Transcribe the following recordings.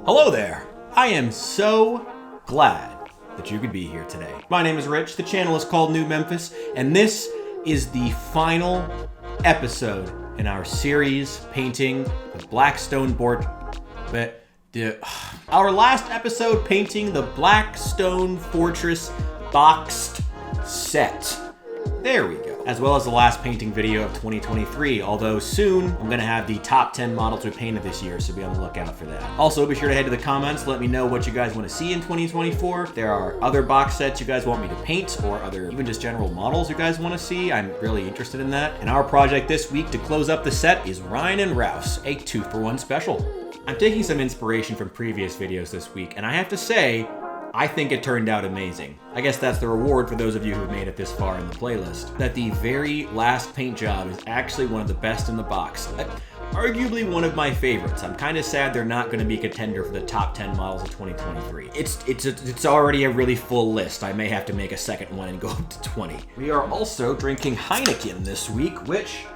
Hello there! I am so glad that you could be here today. My name is Rich, the channel is called New Memphis, and this is the final episode in our series painting the Blackstone Fortress. Our last episode painting the Blackstone Fortress boxed set. There we go. As well as the last painting video of 2023, although soon I'm going to have the top 10 models we painted this year, so be on the lookout for that. Also, be sure to head to the comments, let me know what you guys want to see in 2024. If there are other box sets you guys want me to paint, or other, even just general models you guys want to see, I'm really interested in that. And our project this week to close up the set is Rein Raus, a 2-for-1 special. I'm taking some inspiration from previous videos this week, and I have to say, I think it turned out amazing. I guess that's the reward for those of you who've made it this far in the playlist. That the very last paint job is actually one of the best in the box. Arguably one of my favorites. I'm kind of sad they're not going to be a contender for the top 10 models of 2023. It's already a really full list. I may have to make a second one and go up to 20. We are also drinking Heineken this week, which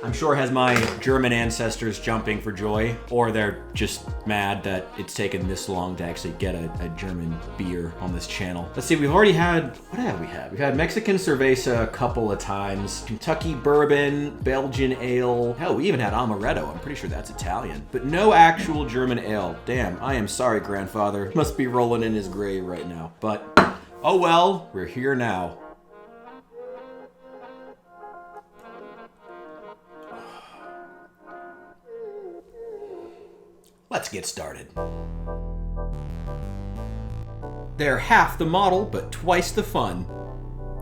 I'm sure has my German ancestors jumping for joy, or they're just mad that it's taken this long to actually get a German beer on this channel. Let's see, we've already had, what have we had? We've had Mexican cerveza a couple of times, Kentucky bourbon, Belgian ale, hell, we even had amaretto. I'm pretty sure that's Italian, but no actual German ale. Damn, I am sorry, grandfather. Must be rolling in his grave right now, but oh well, we're here now. Let's get started. They're half the model, but twice the fun.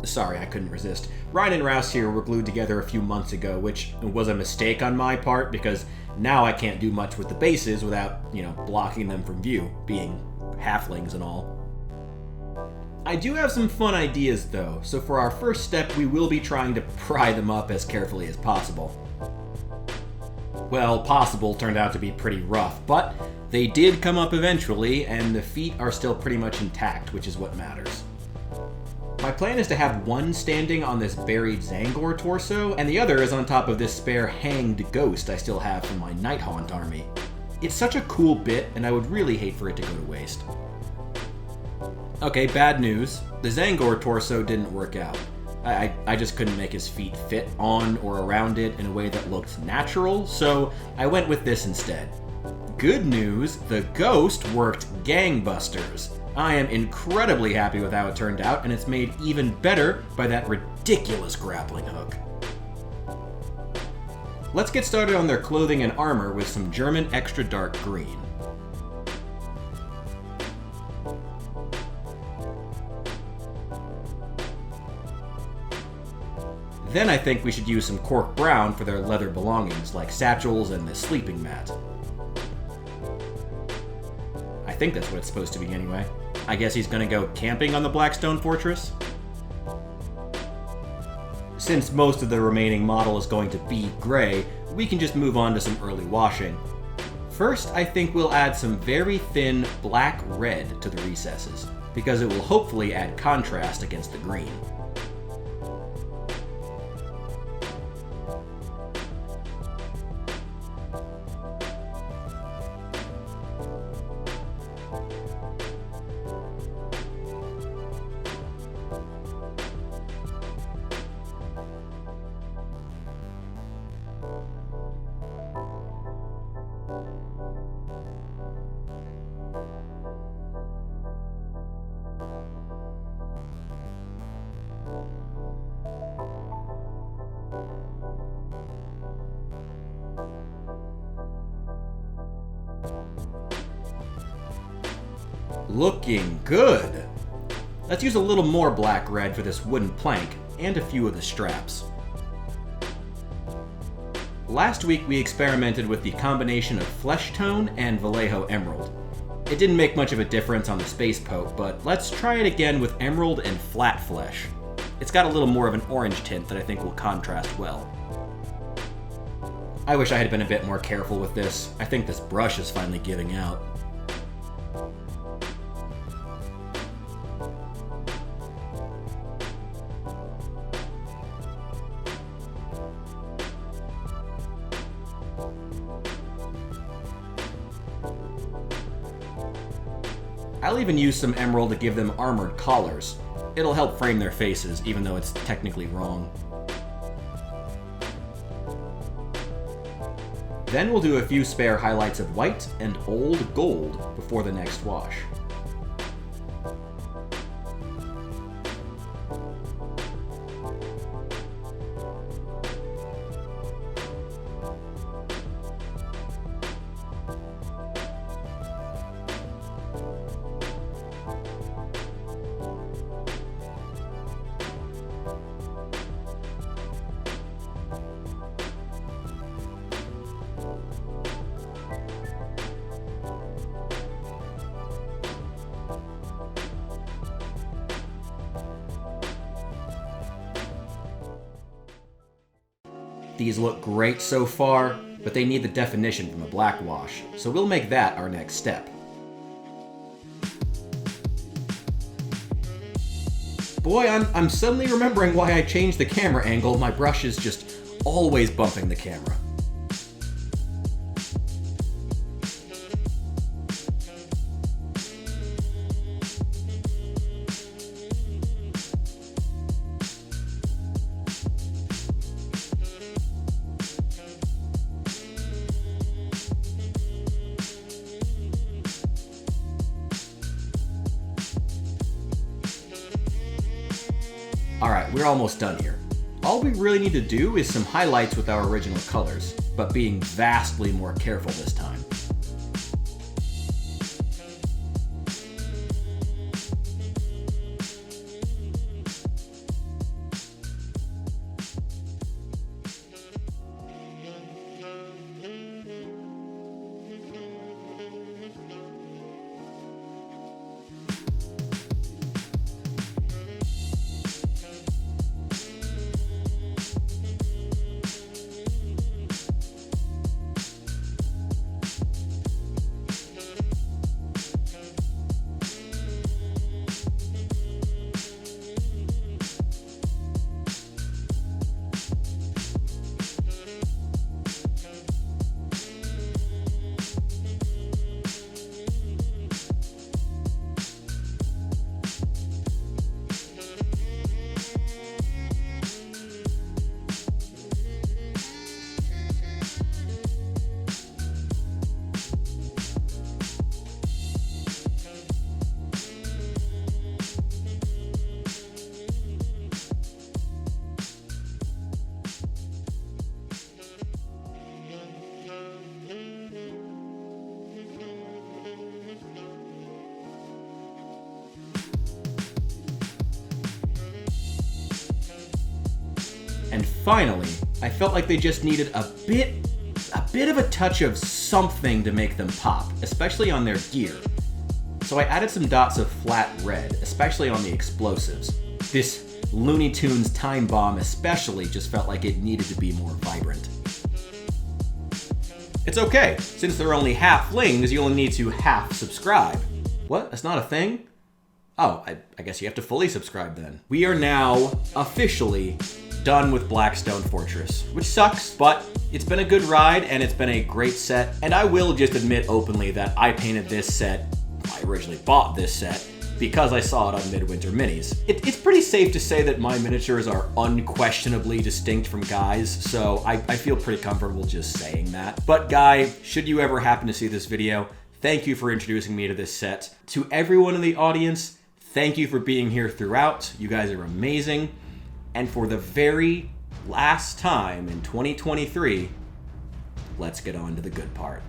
Sorry, I couldn't resist. Rein and Raus here were glued together a few months ago, which was a mistake on my part because now I can't do much with the bases without, blocking them from view, being halflings and all. I do have some fun ideas though, so for our first step, we will be trying to pry them up as carefully as possible. Well, possible turned out to be pretty rough, but they did come up eventually, and the feet are still pretty much intact, which is what matters. My plan is to have one standing on this buried Zangor torso, and the other is on top of this spare hanged ghost I still have from my Night Haunt army. It's such a cool bit, and I would really hate for it to go to waste. Okay, bad news. The Zangor torso didn't work out. I just couldn't make his feet fit on or around it in a way that looked natural, so I went with this instead. Good news, the ghost worked gangbusters. I am incredibly happy with how it turned out, and it's made even better by that ridiculous grappling hook. Let's get started on their clothing and armor with some German extra dark green. Then I think we should use some cork brown for their leather belongings, like satchels and the sleeping mat. I think that's what it's supposed to be anyway. I guess he's gonna go camping on the Blackstone Fortress? Since most of the remaining model is going to be gray, we can just move on to some early washing. First, I think we'll add some very thin black red to the recesses, because it will hopefully add contrast against the green. Looking good. Let's use a little more black red for this wooden plank and a few of the straps. Last week we experimented with the combination of flesh tone and Vallejo emerald. It didn't make much of a difference on the space poke, but let's try it again with emerald and flat flesh. It's got a little more of an orange tint that I think will contrast well. I wish I had been a bit more careful with this. I think this brush is finally giving out. I'll even use some emerald to give them armored collars. It'll help frame their faces, even though it's technically wrong. Then we'll do a few spare highlights of white and old gold before the next wash. These look great so far, but they need the definition from the black wash, so we'll make that our next step. Boy, I'm suddenly remembering why I changed the camera angle. My brush is just always bumping the camera. Alright, we're almost done here. All we really need to do is some highlights with our original colors, but being vastly more careful this time. And finally, I felt like they just needed a bit of a touch of something to make them pop, especially on their gear. So I added some dots of flat red, especially on the explosives. This Looney Tunes time bomb especially just felt like it needed to be more vibrant. It's okay, since they're only halflings, you only need to half subscribe. What? That's not a thing? Oh, I guess you have to fully subscribe then. We are now officially done with Blackstone Fortress, which sucks, but it's been a good ride and it's been a great set. And I will just admit openly that I painted this set, I originally bought this set, because I saw it on Midwinter Minis. It's pretty safe to say that my miniatures are unquestionably distinct from Guy's, so I feel pretty comfortable just saying that. But Guy, should you ever happen to see this video, thank you for introducing me to this set. To everyone in the audience, thank you for being here throughout. You guys are amazing. And for the very last time in 2023, let's get on to the good part.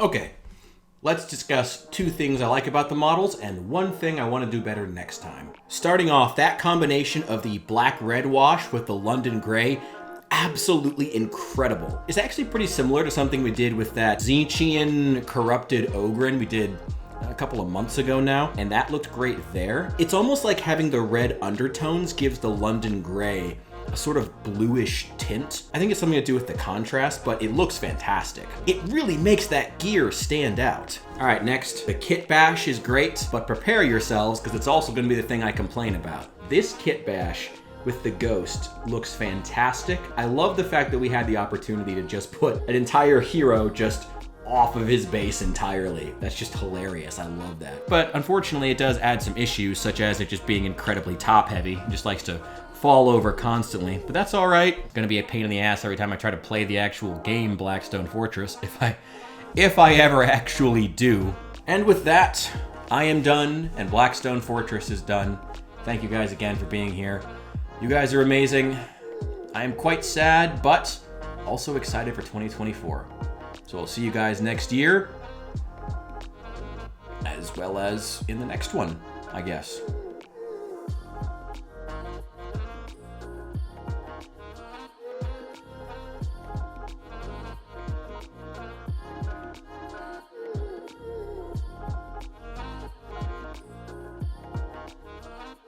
Okay, let's discuss 2 things I like about the models and 1 thing I want to do better next time. Starting off, that combination of the black-red wash with the London gray, absolutely incredible. It's actually pretty similar to something we did with that Tzeentchian corrupted Ogren we did a couple of months ago now, and that looked great there. It's almost like having the red undertones gives the London gray a sort of bluish tint. I think it's something to do with the contrast, but it looks fantastic. It really makes that gear stand out. All right, next, the kit bash is great, but prepare yourselves because it's also gonna be the thing I complain about. This kit bash with the ghost looks fantastic. I love the fact that we had the opportunity to just put an entire hero just off of his base entirely. That's just hilarious. I love that. But unfortunately, it does add some issues, such as it just being incredibly top heavy. It just likes to fall over constantly, but that's all right. It's gonna be a pain in the ass every time I try to play the actual game Blackstone Fortress, if I ever actually do. And with that, I am done, and Blackstone Fortress is done. Thank you guys again for being here. You guys are amazing. I am quite sad, but also excited for 2024. So I'll see you guys next year, as well as in the next one, I guess.